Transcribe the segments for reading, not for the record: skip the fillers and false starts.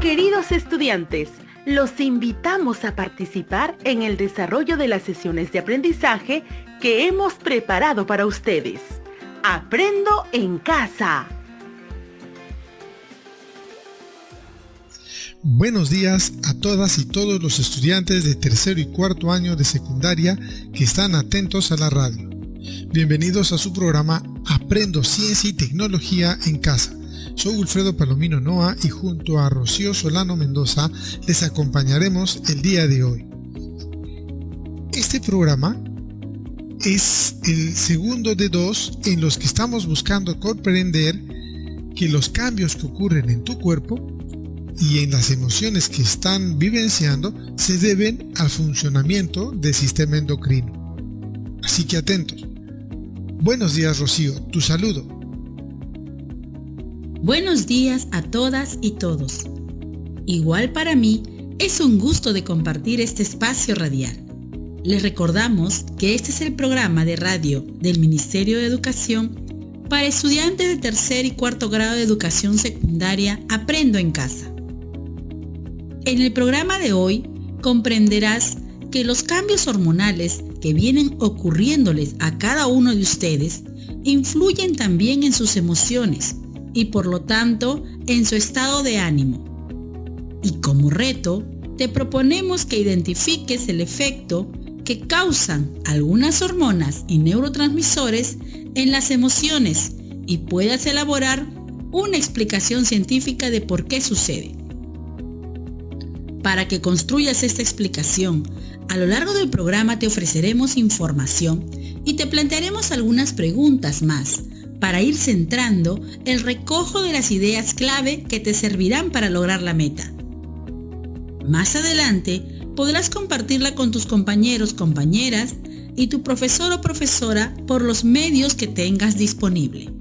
Queridos estudiantes, los invitamos a participar en el desarrollo de las sesiones de aprendizaje que hemos preparado para ustedes. ¡Aprendo en casa! Buenos días a todas y todos los estudiantes de tercero y cuarto año de secundaria que están atentos a la radio. Bienvenidos a su programa Aprendo Ciencia y Tecnología en Casa. Soy Wilfredo Palomino Noa y junto a Rocío Solano Mendoza les acompañaremos el día de hoy. Este programa es el segundo de dos en los que estamos buscando comprender que los cambios que ocurren en tu cuerpo y en las emociones que están vivenciando se deben al funcionamiento del sistema endocrino. Así que atentos. Buenos días, Rocío, tu saludo. Buenos días a todas y todos. Igual para mí es un gusto de compartir este espacio radial. Les recordamos que este es el programa de radio del Ministerio de Educación para estudiantes de tercer y cuarto grado de educación secundaria Aprendo en Casa. En el programa de hoy comprenderás que los cambios hormonales que vienen ocurriéndoles a cada uno de ustedes influyen también en sus emociones y por lo tanto en su estado de ánimo. Y como reto, te proponemos que identifiques el efecto que causan algunas hormonas y neurotransmisores en las emociones y puedas elaborar una explicación científica de por qué sucede. Para que construyas esta explicación, a lo largo del programa te ofreceremos información y te plantearemos algunas preguntas más para ir centrando el recojo de las ideas clave que te servirán para lograr la meta. Más adelante podrás compartirla con tus compañeros, compañeras y tu profesor o profesora por los medios que tengas disponible.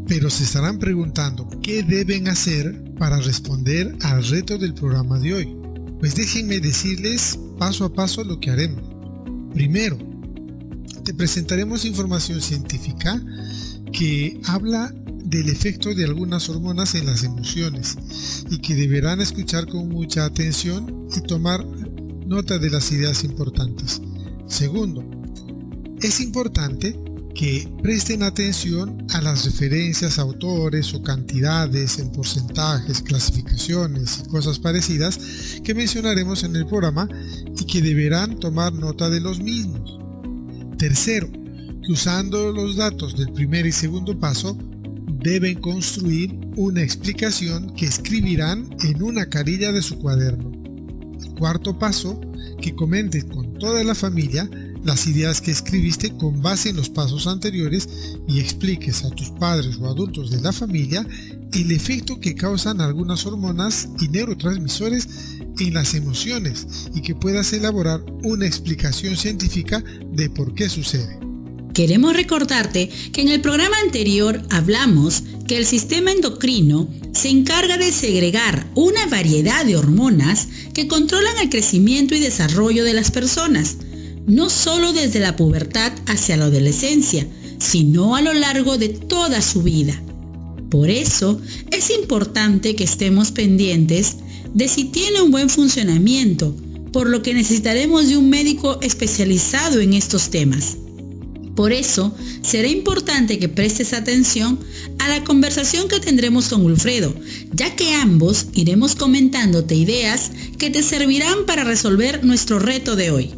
Pero se estarán preguntando qué deben hacer para responder al reto del programa de hoy. Pues déjenme decirles paso a paso lo que haremos. Primero, te presentaremos información científica que habla del efecto de algunas hormonas en las emociones y que deberán escuchar con mucha atención y tomar nota de las ideas importantes. Segundo, es importante que presten atención a las referencias a autores o cantidades en porcentajes, clasificaciones y cosas parecidas que mencionaremos en el programa y que deberán tomar nota de los mismos. Tercero, que usando los datos del primer y segundo paso deben construir una explicación que escribirán en una carilla de su cuaderno. Cuarto paso, que comentes con toda la familia las ideas que escribiste con base en los pasos anteriores y expliques a tus padres o adultos de la familia el efecto que causan algunas hormonas y neurotransmisores en las emociones y que puedas elaborar una explicación científica de por qué sucede. Queremos recordarte que en el programa anterior hablamos que el sistema endocrino se encarga de segregar una variedad de hormonas que controlan el crecimiento y desarrollo de las personas, no solo desde la pubertad hacia la adolescencia, sino a lo largo de toda su vida. Por eso es importante que estemos pendientes de si tiene un buen funcionamiento, por lo que necesitaremos de un médico especializado en estos temas. Por eso, será importante que prestes atención a la conversación que tendremos con Wilfredo, ya que ambos iremos comentándote ideas que te servirán para resolver nuestro reto de hoy.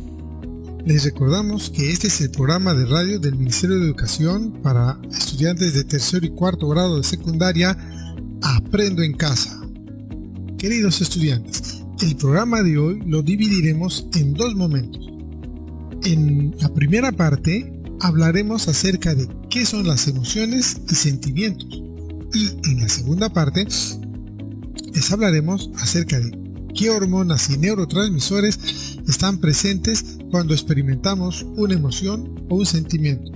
Les recordamos que este es el programa de radio del Ministerio de Educación para estudiantes de tercero y cuarto grado de secundaria Aprendo en Casa. Queridos estudiantes, el programa de hoy lo dividiremos en dos momentos. En la primera parte hablaremos acerca de qué son las emociones y sentimientos y en la segunda parte les hablaremos acerca de qué hormonas y neurotransmisores están presentes cuando experimentamos una emoción o un sentimiento.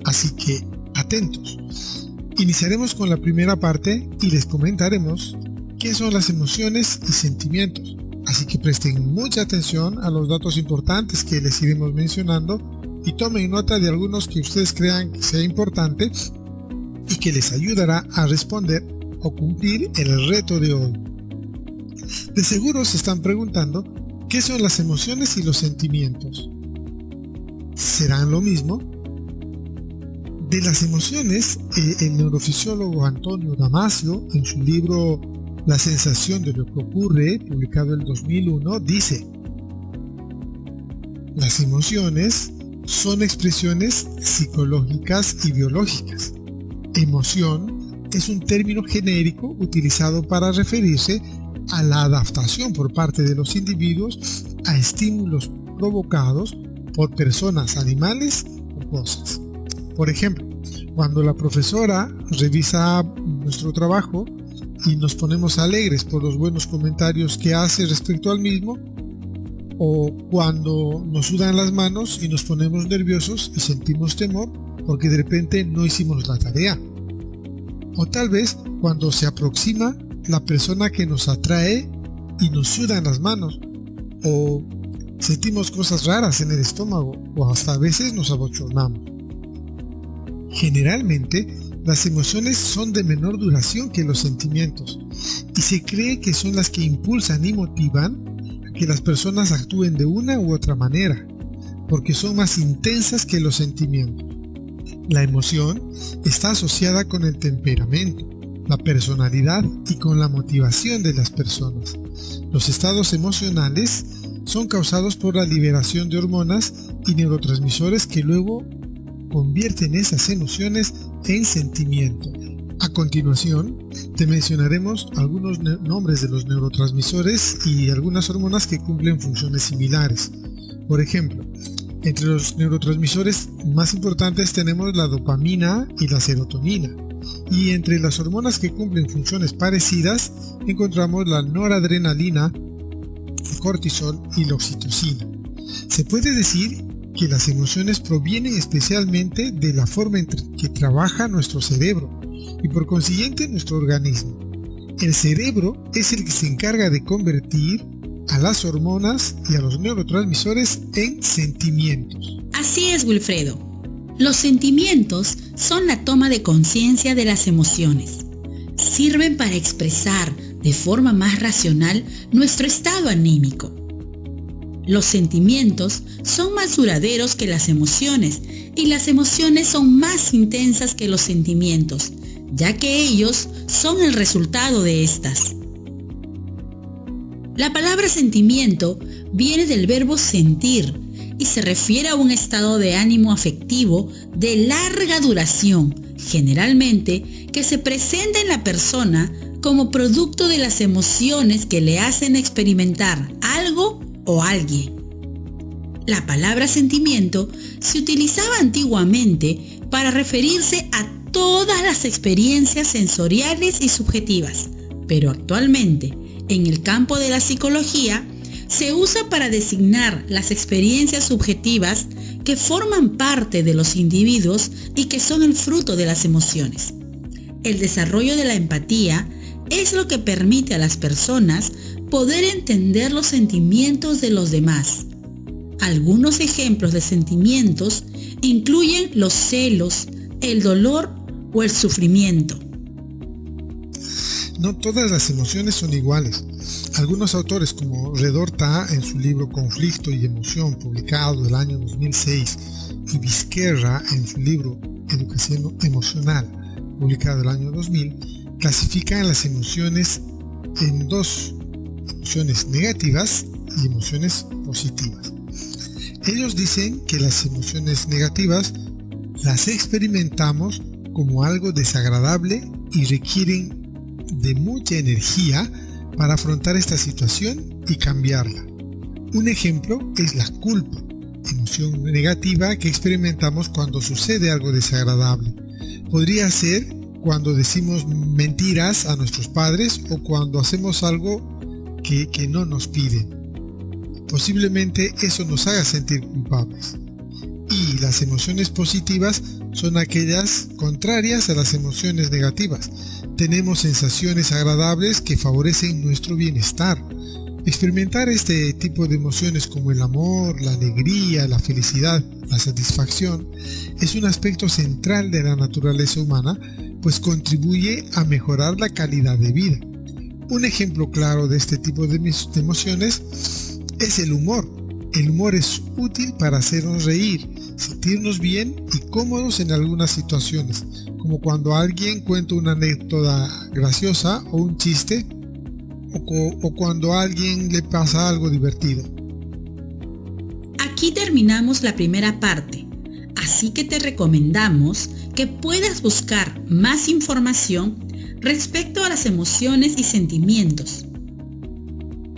Así que atentos. Iniciaremos con la primera parte y les comentaremos qué son las emociones y sentimientos. Así que presten mucha atención a los datos importantes que les iremos mencionando y tomen nota de algunos que ustedes crean que sea importante y que les ayudará a responder o cumplir el reto de hoy. De seguro se están preguntando qué son las emociones y los sentimientos. ¿Serán lo mismo? De las emociones, el neurofisiólogo Antonio Damasio, en su libro La sensación de lo que ocurre, publicado en 2001, dice: las emociones son expresiones psicológicas y biológicas. Emoción es un término genérico utilizado para referirse a la adaptación por parte de los individuos a estímulos provocados por personas, animales o cosas. Por ejemplo, cuando la profesora revisa nuestro trabajo y nos ponemos alegres por los buenos comentarios que hace respecto al mismo, o cuando nos sudan las manos y nos ponemos nerviosos y sentimos temor porque de repente no hicimos la tarea. O tal vez cuando se aproxima la persona que nos atrae y nos sudan las manos, o sentimos cosas raras en el estómago, o hasta a veces nos abochornamos. Generalmente, las emociones son de menor duración que los sentimientos y se cree que son las que impulsan y motivan a que las personas actúen de una u otra manera, porque son más intensas que los sentimientos. La emoción está asociada con el temperamento, la personalidad y con la motivación de las personas. Los estados emocionales son causados por la liberación de hormonas y neurotransmisores que luego convierten esas emociones en sentimientos. A continuación, te mencionaremos algunos nombres de los neurotransmisores y algunas hormonas que cumplen funciones similares. Por ejemplo, entre los neurotransmisores más importantes tenemos la dopamina y la serotonina. Y entre las hormonas que cumplen funciones parecidas encontramos la noradrenalina, el cortisol y la oxitocina. Se puede decir que las emociones provienen especialmente de la forma en que trabaja nuestro cerebro y por consiguiente nuestro organismo. El cerebro es el que se encarga de convertir a las hormonas y a los neurotransmisores en sentimientos. Así es, Wilfredo. Los sentimientos son la toma de conciencia de las emociones. Sirven para expresar de forma más racional nuestro estado anímico. Los sentimientos son más duraderos que las emociones y las emociones son más intensas que los sentimientos, ya que ellos son el resultado de estas. La palabra sentimiento viene del verbo sentir y se refiere a un estado de ánimo afectivo de larga duración, generalmente que se presenta en la persona como producto de las emociones que le hacen experimentar algo o alguien. La palabra sentimiento se utilizaba antiguamente para referirse a todas las experiencias sensoriales y subjetivas, pero actualmente, en el campo de la psicología, se usa para designar las experiencias subjetivas que forman parte de los individuos y que son el fruto de las emociones. El desarrollo de la empatía es lo que permite a las personas poder entender los sentimientos de los demás. Algunos ejemplos de sentimientos incluyen los celos, el dolor o el sufrimiento. No todas las emociones son iguales. Algunos autores como Redorta en su libro Conflicto y Emoción, publicado el año 2006, y Vizquerra en su libro Educación Emocional, publicado el año 2000, clasifican las emociones en dos: emociones negativas y emociones positivas. Ellos dicen que las emociones negativas las experimentamos como algo desagradable y requieren de mucha energía para afrontar esta situación y cambiarla. Un ejemplo es la culpa, emoción negativa que experimentamos cuando sucede algo desagradable. Podría ser cuando decimos mentiras a nuestros padres o cuando hacemos algo que no nos piden. Posiblemente eso nos haga sentir culpables. Y las emociones positivas son aquellas contrarias a las emociones negativas. Tenemos sensaciones agradables que favorecen nuestro bienestar. Experimentar este tipo de emociones como el amor, la alegría, la felicidad, la satisfacción es un aspecto central de la naturaleza humana, pues contribuye a mejorar la calidad de vida. Un ejemplo claro de este tipo de emociones es el humor. El humor es útil para hacernos reír, sentirnos bien y cómodos en algunas situaciones, como cuando alguien cuenta una anécdota graciosa o un chiste, o cuando a alguien le pasa algo divertido. Aquí terminamos la primera parte, así que te recomendamos que puedas buscar más información respecto a las emociones y sentimientos.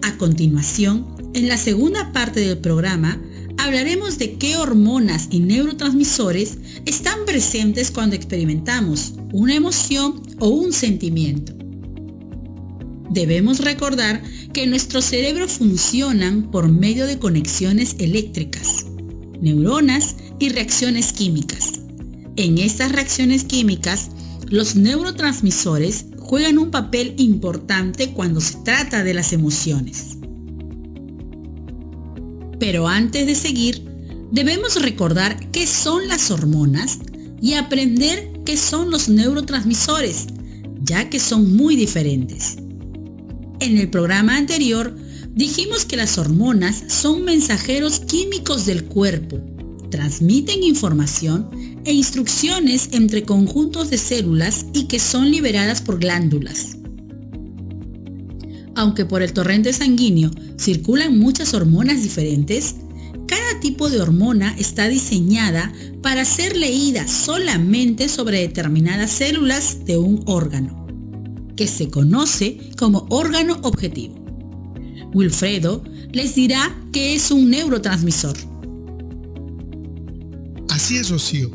A continuación, en la segunda parte del programa, hablaremos de qué hormonas y neurotransmisores están presentes cuando experimentamos una emoción o un sentimiento. Debemos recordar que nuestro cerebro funcionan por medio de conexiones eléctricas, neuronas y reacciones químicas. En estas reacciones químicas, los neurotransmisores juegan un papel importante cuando se trata de las emociones. Pero antes de seguir, debemos recordar qué son las hormonas y aprender qué son los neurotransmisores, ya que son muy diferentes. En el programa anterior, dijimos que las hormonas son mensajeros químicos del cuerpo, transmiten información e instrucciones entre conjuntos de células y que son liberadas por glándulas. Aunque por el torrente sanguíneo circulan muchas hormonas diferentes, cada tipo de hormona está diseñada para ser leída solamente sobre determinadas células de un órgano, que se conoce como órgano objetivo. Wilfredo les dirá qué es un neurotransmisor. Así es, Rocío.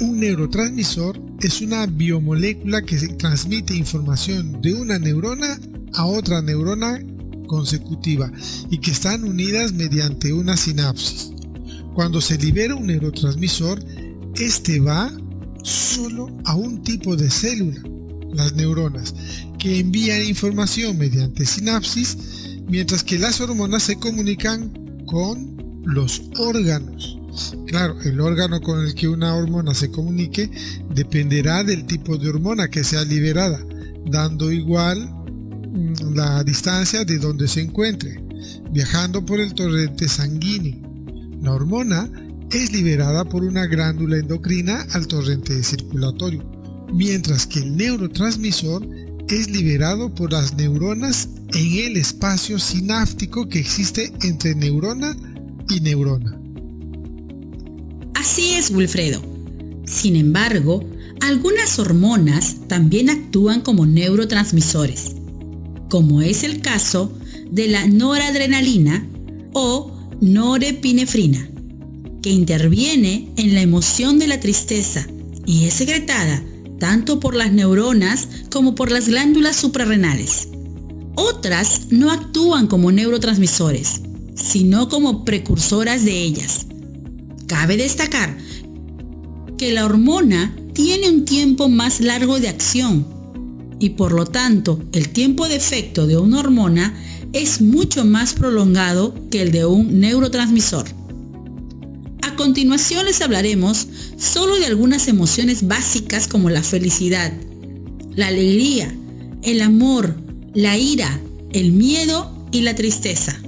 Un neurotransmisor es una biomolécula que transmite información de una neurona a otra neurona consecutiva y que están unidas mediante una sinapsis. Cuando se libera un neurotransmisor, este va solo a un tipo de célula, las neuronas, que envían información mediante sinapsis, mientras que las hormonas se comunican con los órganos. Claro, el órgano con el que una hormona se comunique dependerá del tipo de hormona que sea liberada, dando igual la distancia de donde se encuentre, viajando por el torrente sanguíneo. La hormona es liberada por una glándula endocrina al torrente circulatorio, mientras que el neurotransmisor es liberado por las neuronas en el espacio sináptico que existe entre neurona y neurona. Así es, Wilfredo. Sin embargo, algunas hormonas también actúan como neurotransmisores, como es el caso de la noradrenalina o norepinefrina, que interviene en la emoción de la tristeza y es secretada tanto por las neuronas como por las glándulas suprarrenales. Otras no actúan como neurotransmisores, sino como precursoras de ellas. Cabe destacar que la hormona tiene un tiempo más largo de acción y por lo tanto el tiempo de efecto de una hormona es mucho más prolongado que el de un neurotransmisor. A continuación les hablaremos solo de algunas emociones básicas como la felicidad, la alegría, el amor, la ira, el miedo y la tristeza.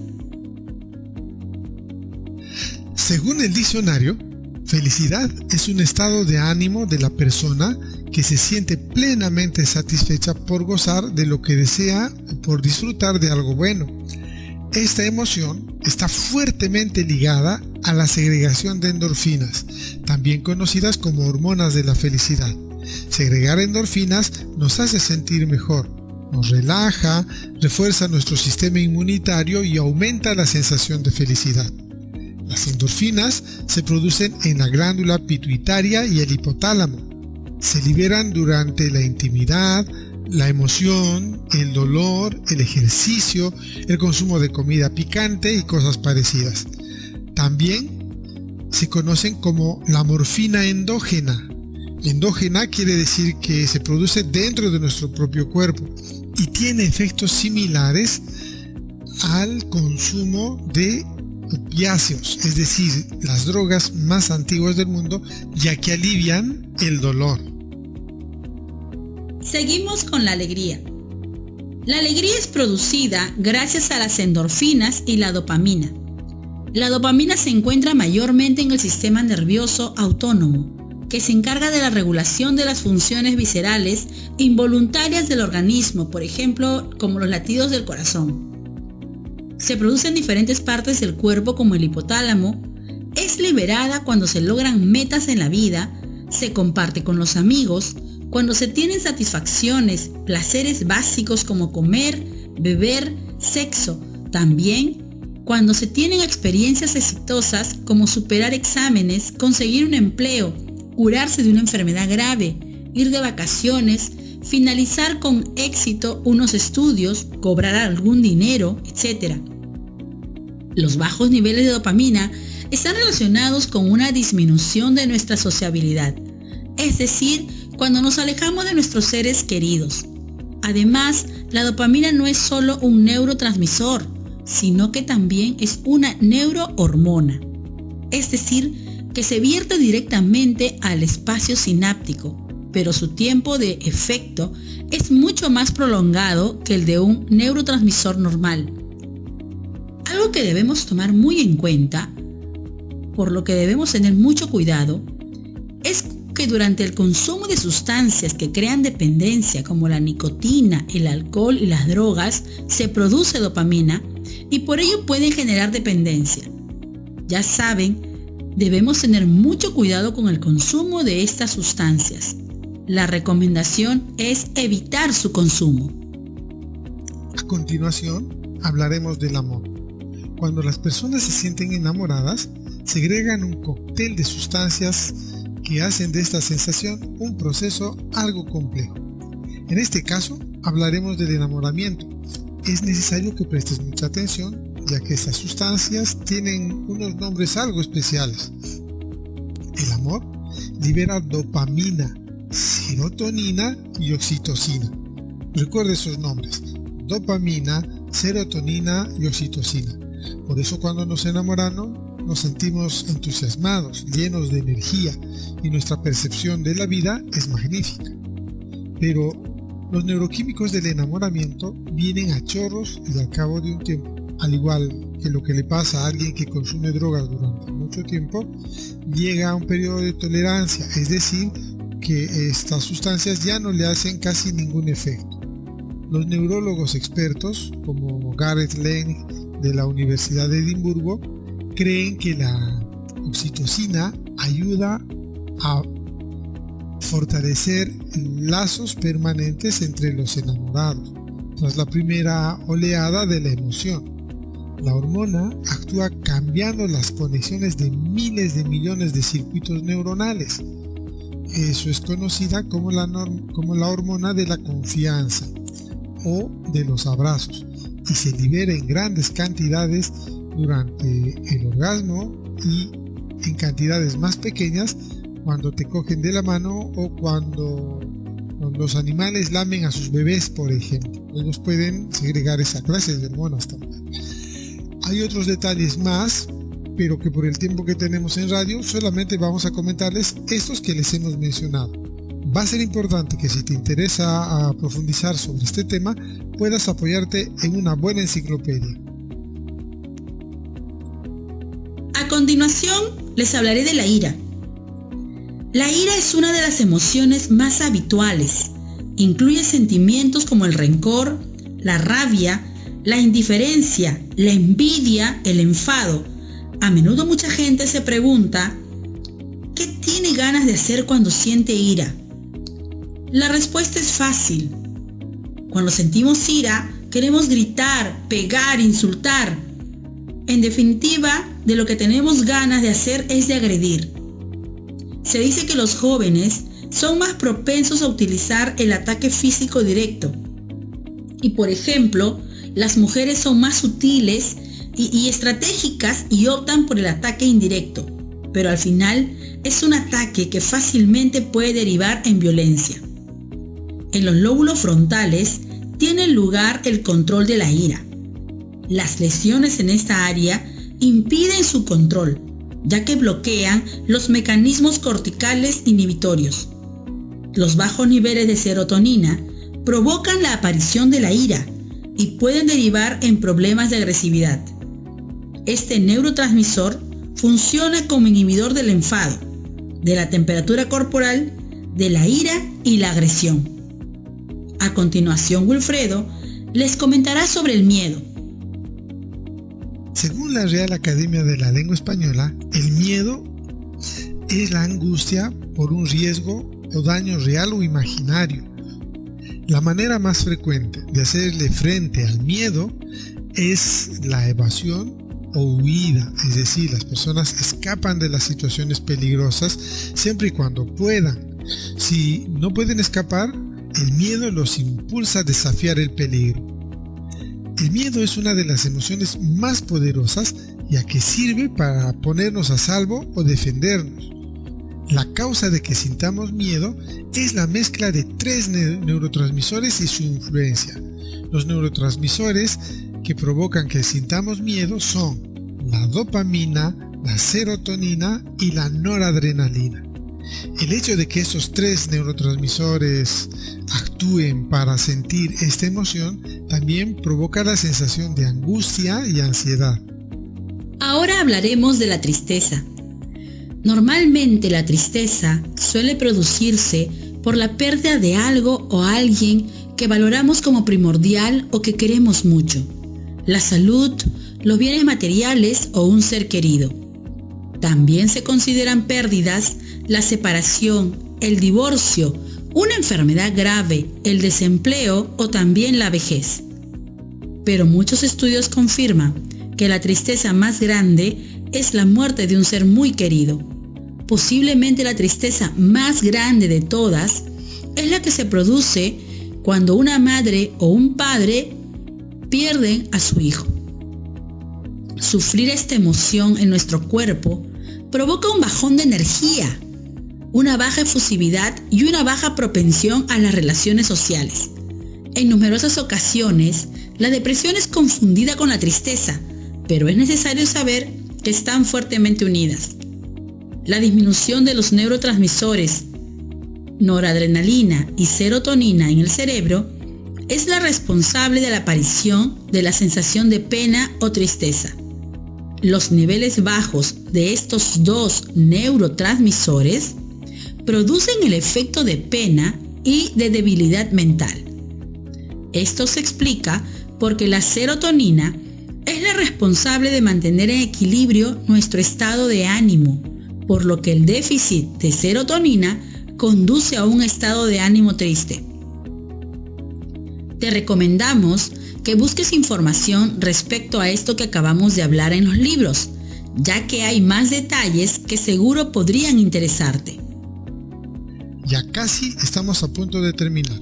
Según el diccionario, felicidad es un estado de ánimo de la persona que se siente plenamente satisfecha por gozar de lo que desea o por disfrutar de algo bueno. Esta emoción está fuertemente ligada a la segregación de endorfinas, también conocidas como hormonas de la felicidad. Segregar endorfinas nos hace sentir mejor, nos relaja, refuerza nuestro sistema inmunitario y aumenta la sensación de felicidad. Las endorfinas se producen en la glándula pituitaria y el hipotálamo. Se liberan durante la intimidad, la emoción, el dolor, el ejercicio, el consumo de comida picante y cosas parecidas. También se conocen como la morfina endógena. Endógena quiere decir que se produce dentro de nuestro propio cuerpo y tiene efectos similares al consumo de opiáceos, es decir, las drogas más antiguas del mundo, ya que alivian el dolor. Seguimos con la alegría. La alegría es producida gracias a las endorfinas y la dopamina. La dopamina se encuentra mayormente en el sistema nervioso autónomo, que se encarga de la regulación de las funciones viscerales involuntarias del organismo, por ejemplo, como los latidos del corazón. Se produce en diferentes partes del cuerpo como el hipotálamo. Es liberada cuando se logran metas en la vida, se comparte con los amigos, cuando se tienen satisfacciones, placeres básicos como comer, beber, sexo. También cuando se tienen experiencias exitosas como superar exámenes, conseguir un empleo, curarse de una enfermedad grave, ir de vacaciones, finalizar con éxito unos estudios, cobrar algún dinero, etc. Los bajos niveles de dopamina están relacionados con una disminución de nuestra sociabilidad, es decir, cuando nos alejamos de nuestros seres queridos. Además, la dopamina no es solo un neurotransmisor, sino que también es una neurohormona, es decir, que se vierte directamente al espacio sináptico, pero su tiempo de efecto es mucho más prolongado que el de un neurotransmisor normal. Algo que debemos tomar muy en cuenta, por lo que debemos tener mucho cuidado, es que durante el consumo de sustancias que crean dependencia como la nicotina, el alcohol y las drogas, se produce dopamina y por ello pueden generar dependencia. Ya saben, debemos tener mucho cuidado con el consumo de estas sustancias. La recomendación es evitar su consumo. A continuación, hablaremos del amor. Cuando las personas se sienten enamoradas, segregan un cóctel de sustancias que hacen de esta sensación un proceso algo complejo. En este caso, hablaremos del enamoramiento. Es necesario que prestes mucha atención, ya que estas sustancias tienen unos nombres algo especiales. El amor libera dopamina, serotonina y oxitocina. Recuerde esos nombres: dopamina, serotonina y oxitocina. Por eso cuando nos enamoramos, nos sentimos entusiasmados, llenos de energía y nuestra percepción de la vida es magnífica. Pero los neuroquímicos del enamoramiento vienen a chorros y al cabo de un tiempo. Al igual que lo que le pasa a alguien que consume drogas durante mucho tiempo, llega a un periodo de tolerancia, es decir, que estas sustancias ya no le hacen casi ningún efecto. Los neurólogos expertos, como Gareth Lane de la Universidad de Edimburgo, creen que la oxitocina ayuda a fortalecer lazos permanentes entre los enamorados tras la primera oleada de la emoción. La hormona actúa cambiando las conexiones de miles de millones de circuitos neuronales. Eso es conocida como la hormona de la confianza o de los abrazos, y se libera en grandes cantidades durante el orgasmo y en cantidades más pequeñas cuando te cogen de la mano o cuando los animales lamen a sus bebés, por ejemplo. Ellos pueden segregar esa clase de hormonas también. Hay otros detalles más, pero que por el tiempo que tenemos en radio solamente vamos a comentarles estos que les hemos mencionado. Va a ser importante que si te interesa profundizar sobre este tema, puedas apoyarte en una buena enciclopedia. A continuación, les hablaré de la ira. La ira es una de las emociones más habituales. Incluye sentimientos como el rencor, la rabia, la indiferencia, la envidia, el enfado. A menudo mucha gente se pregunta, ¿qué tiene ganas de hacer cuando siente ira? La respuesta es fácil. Cuando sentimos ira, queremos gritar, pegar, insultar. En definitiva, de lo que tenemos ganas de hacer es de agredir. Se dice que los jóvenes son más propensos a utilizar el ataque físico directo. Y por ejemplo, las mujeres son más sutiles y estratégicas y optan por el ataque indirecto. Pero al final es un ataque que fácilmente puede derivar en violencia. En los lóbulos frontales tiene lugar el control de la ira. Las lesiones en esta área impiden su control, ya que bloquean los mecanismos corticales inhibitorios. Los bajos niveles de serotonina provocan la aparición de la ira y pueden derivar en problemas de agresividad. Este neurotransmisor funciona como inhibidor del enfado, de la temperatura corporal, de la ira y la agresión. A continuación, Wilfredo les comentará sobre el miedo. Según la Real Academia de la Lengua Española, el miedo es la angustia por un riesgo o daño real o imaginario. La manera más frecuente de hacerle frente al miedo es la evasión o huida, es decir, las personas escapan de las situaciones peligrosas siempre y cuando puedan. Si no pueden escapar, el miedo los impulsa a desafiar el peligro. El miedo es una de las emociones más poderosas, ya que sirve para ponernos a salvo o defendernos. La causa de que sintamos miedo es la mezcla de 3 neurotransmisores y su influencia. Los neurotransmisores que provocan que sintamos miedo son la dopamina, la serotonina y la noradrenalina. El hecho de que estos 3 neurotransmisores actúen para sentir esta emoción también provoca la sensación de angustia y ansiedad. Ahora hablaremos de la tristeza. Normalmente la tristeza suele producirse por la pérdida de algo o alguien que valoramos como primordial o que queremos mucho. La salud, los bienes materiales o un ser querido. También se consideran pérdidas la separación, el divorcio, una enfermedad grave, el desempleo o también la vejez. Pero muchos estudios confirman que la tristeza más grande es la muerte de un ser muy querido. Posiblemente la tristeza más grande de todas es la que se produce cuando una madre o un padre pierden a su hijo. Sufrir esta emoción en nuestro cuerpo provoca un bajón de energía, una baja efusividad y una baja propensión a las relaciones sociales. En numerosas ocasiones, la depresión es confundida con la tristeza, pero es necesario saber que están fuertemente unidas. La disminución de los neurotransmisores noradrenalina y serotonina en el cerebro es la responsable de la aparición de la sensación de pena o tristeza. Los niveles bajos de estos 2 neurotransmisores producen el efecto de pena y de debilidad mental. Esto se explica porque la serotonina es la responsable de mantener en equilibrio nuestro estado de ánimo, por lo que el déficit de serotonina conduce a un estado de ánimo triste. Te recomendamos que busques información respecto a esto que acabamos de hablar en los libros, ya que hay más detalles que seguro podrían interesarte. Ya casi estamos a punto de terminar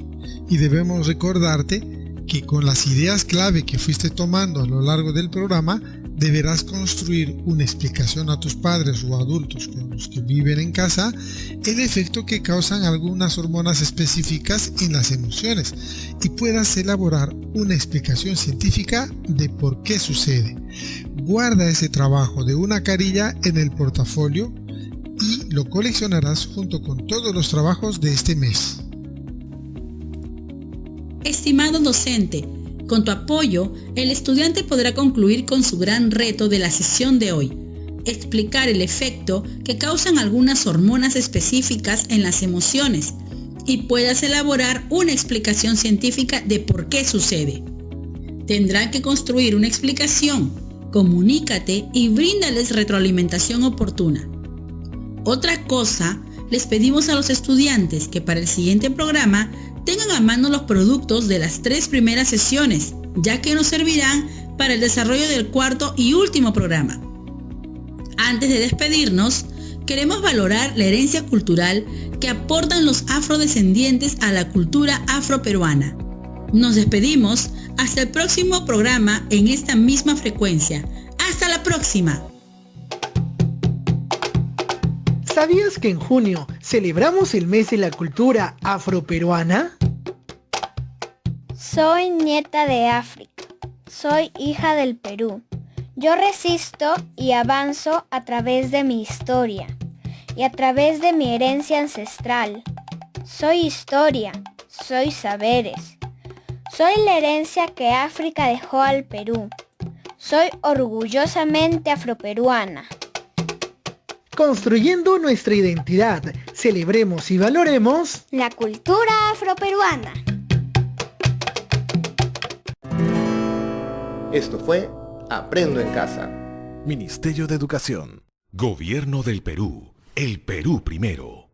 y debemos recordarte que con las ideas clave que fuiste tomando a lo largo del programa deberás construir una explicación a tus padres o adultos con los que viven en casa el efecto que causan algunas hormonas específicas en las emociones y puedas elaborar una explicación científica de por qué sucede. Guarda ese trabajo de una carilla en el portafolio y lo coleccionarás junto con todos los trabajos de este mes. Estimado docente, con tu apoyo, el estudiante podrá concluir con su gran reto de la sesión de hoy, explicar el efecto que causan algunas hormonas específicas en las emociones y puedas elaborar una explicación científica de por qué sucede. Tendrán que construir una explicación, comunícate y bríndales retroalimentación oportuna. Otra cosa, les pedimos a los estudiantes que para el siguiente programa tengan a mano los productos de las 3 primeras sesiones, ya que nos servirán para el desarrollo del 4º y último programa. Antes de despedirnos, queremos valorar la herencia cultural que aportan los afrodescendientes a la cultura afroperuana. Nos despedimos hasta el próximo programa en esta misma frecuencia. ¡Hasta la próxima! ¿Sabías que en junio celebramos el mes de la cultura afroperuana? Soy nieta de África. Soy hija del Perú. Yo resisto y avanzo a través de mi historia y a través de mi herencia ancestral. Soy historia, soy saberes. Soy la herencia que África dejó al Perú. Soy orgullosamente afroperuana. Construyendo nuestra identidad, celebremos y valoremos la cultura afroperuana. Esto fue Aprendo en Casa. Ministerio de Educación. Gobierno del Perú. El Perú primero.